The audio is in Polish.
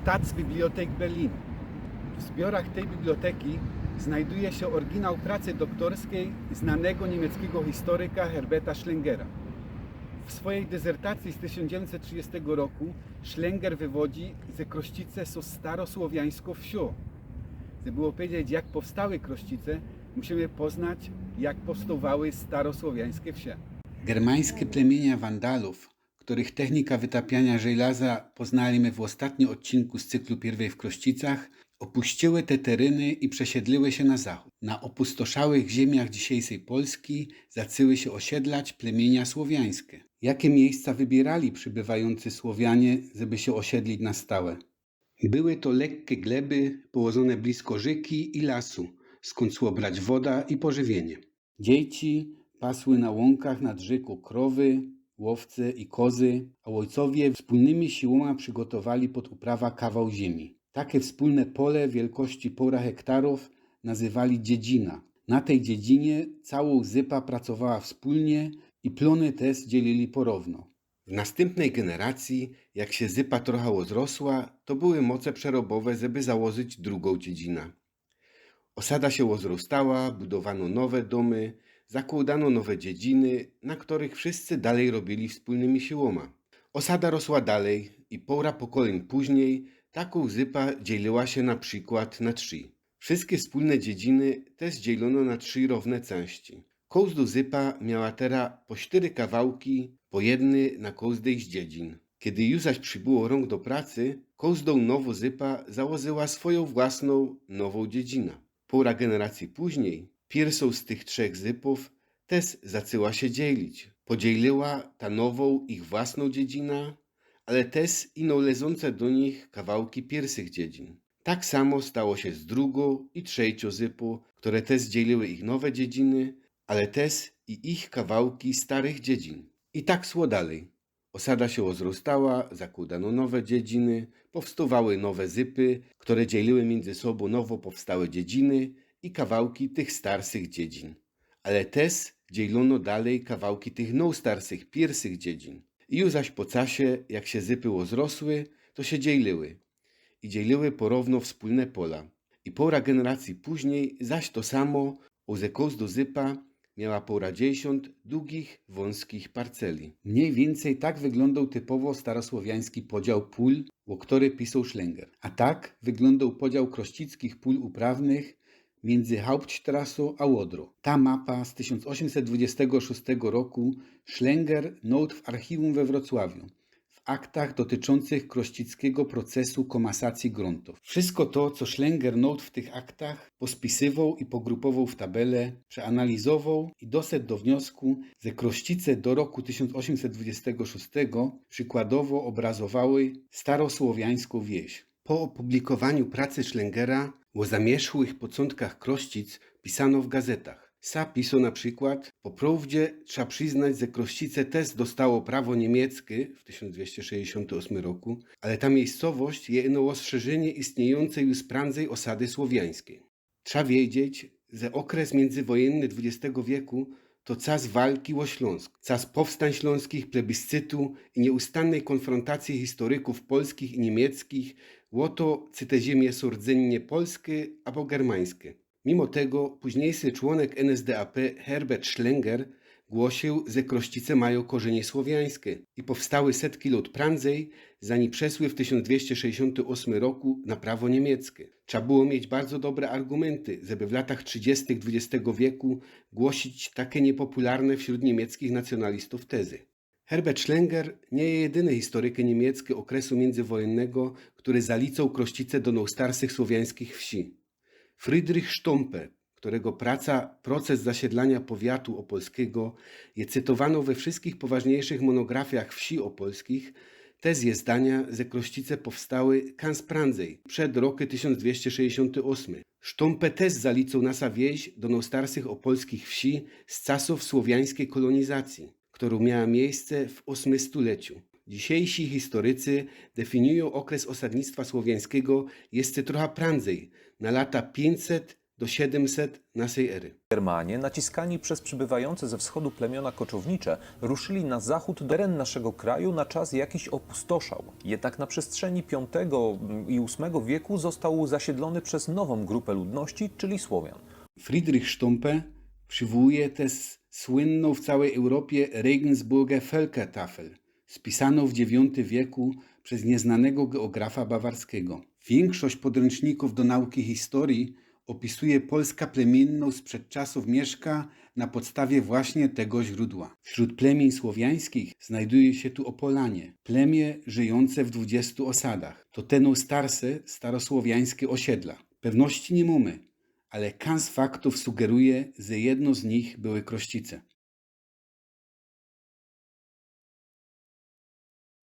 Staatsbibliothek Berlin. W zbiorach tej biblioteki znajduje się oryginał pracy doktorskiej znanego niemieckiego historyka Herberta Schlengera. W swojej dezertacji z 1930 roku Schlenger wywodzi, że Krościce są starosłowiańską wsią. Żeby opowiedzieć, jak powstały Krościce, musimy poznać, jak powstawały starosłowiańskie wsie. Germańskie plemienia Wandalów, których technika wytapiania żelaza poznaliśmy w ostatnim odcinku z cyklu Pierwej w Krościcach, opuściły te tereny i przesiedliły się na zachód. Na opustoszałych ziemiach dzisiejszej Polski zaczęły się osiedlać plemienia słowiańskie. Jakie miejsca wybierali przybywający Słowianie, żeby się osiedlić na stałe? Były to lekkie gleby położone blisko rzeki i lasu, skąd szło brać woda i pożywienie. Dzieci pasły na łąkach nad rzeką krowy, łowce i kozy, a ojcowie wspólnymi siłami przygotowali pod uprawę kawał ziemi. Takie wspólne pole wielkości 0,5 hektarów nazywali dziedzina. Na tej dziedzinie cała zypa pracowała wspólnie i plony też dzielili porówno. W następnej generacji, jak się zypa trochę rozrosła, to były moce przerobowe, żeby założyć drugą dziedzinę. Osada się rozrastała, budowano nowe domy, zakładano nowe dziedziny, na których wszyscy dalej robili wspólnymi siłami. Osada rosła dalej i 0,5 pokoleń później taką zypa dzieliła się na przykład na 3. Wszystkie wspólne dziedziny też dzielono na 3 równe części. Każda zypa miała teraz po 4 kawałki, po jedny na każdej z dziedzin. Kiedy już zaś przybyło rąk do pracy, każdą nową zypa założyła swoją własną nową dziedzinę. 0,5 generacji później pierwszą z tych 3 zypów też zaczęła się dzielić. Podzieliła ta nową ich własną dziedzinę, ale też ino leżące do nich kawałki pierwszych dziedzin. Tak samo stało się z drugą i trzecią zypą, które też dzieliły ich nowe dziedziny, ale też i ich kawałki starych dziedzin. I tak szło dalej. Osada się rozrastała, zakładano nowe dziedziny, powstawały nowe zypy, które dzieliły między sobą nowo powstałe dziedziny i kawałki tych starszych dziedzin. Ale też dzielono dalej kawałki tych starszych pierwszych dziedzin. I już zaś po czasie, jak się zypy rozrosły, to się dzieliły. I dzieliły porówno wspólne pola. I 0,5 generacji później zaś to samo, że każda zypa miała 0,5 długich, wąskich parceli. Mniej więcej tak wyglądał typowo starosłowiański podział pól, o który pisał Schlenger. A tak wyglądał podział krościckich pól uprawnych między Hauptstrassą a Łodrą. Ta mapa z 1826 roku Schlenger note w archiwum we Wrocławiu, w aktach dotyczących krościckiego procesu komasacji gruntów. Wszystko to, co Schlenger note w tych aktach, pospisywał i pogrupował w tabelę, przeanalizował i doszedł do wniosku, że Krościce do roku 1826 przykładowo obrazowały starosłowiańską wieś. Po opublikowaniu pracy Schlengera o zamierzchłych początkach Krościc pisano w gazetach. Pisał na przykład: po prawdzie trzeba przyznać, że Krościce też dostało prawo niemieckie w 1268 roku, ale ta miejscowość jest rozszerzenie istniejącej już prędzej osady słowiańskiej. Trzeba wiedzieć, że okres międzywojenny XX wieku to czas walki o Śląsk, czas powstań śląskich, plebiscytu i nieustannej konfrontacji historyków polskich i niemieckich o to, czy te ziemie są rdzennie polskie albo germańskie. Mimo tego późniejszy członek NSDAP Herbert Schlenger głosił, że Krościce mają korzenie słowiańskie i powstały setki lat prędzej, zanim przeszły w 1268 roku na prawo niemieckie. Trzeba było mieć bardzo dobre argumenty, żeby w latach 30. XX wieku głosić takie niepopularne wśród niemieckich nacjonalistów tezy. Herbert Schlenger nie jest jedyny historykiem niemiecki okresu międzywojennego, który zaliczał Krościce do najstarszych słowiańskich wsi. Friedrich Stompe, którego praca Proces zasiedlania powiatu opolskiego jest cytowano we wszystkich poważniejszych monografiach wsi opolskich, też jest zdania, że Krościce powstały kans prędzej, przed rokiem 1268. Stompe też zaliczył nasza wieś do najstarszych opolskich wsi z czasów słowiańskiej kolonizacji, która miała miejsce w VIII stuleciu. Dzisiejsi historycy definiują okres osadnictwa słowiańskiego jeszcze trochę prędzej, na lata 500 do 700 naszej ery. Germanie, naciskani przez przybywające ze wschodu plemiona koczownicze, ruszyli na zachód. Teren naszego kraju na czas jakiś opustoszał. Jednak na przestrzeni V i VIII wieku został zasiedlony przez nową grupę ludności, czyli Słowian. Friedrich Stumpe przywołuje też słynną w całej Europie Regensburger Völkertafel, spisaną w IX wieku przez nieznanego geografa bawarskiego. Większość podręczników do nauki historii opisuje Polskę plemienną sprzed czasów Mieszka na podstawie właśnie tego źródła. Wśród plemień słowiańskich znajduje się tu Opolanie, plemię żyjące w 20 osadach. To te starsze starosłowiańskie osiedla. Pewności nie mamy, ale kans faktów sugeruje, że jedno z nich były Krościce.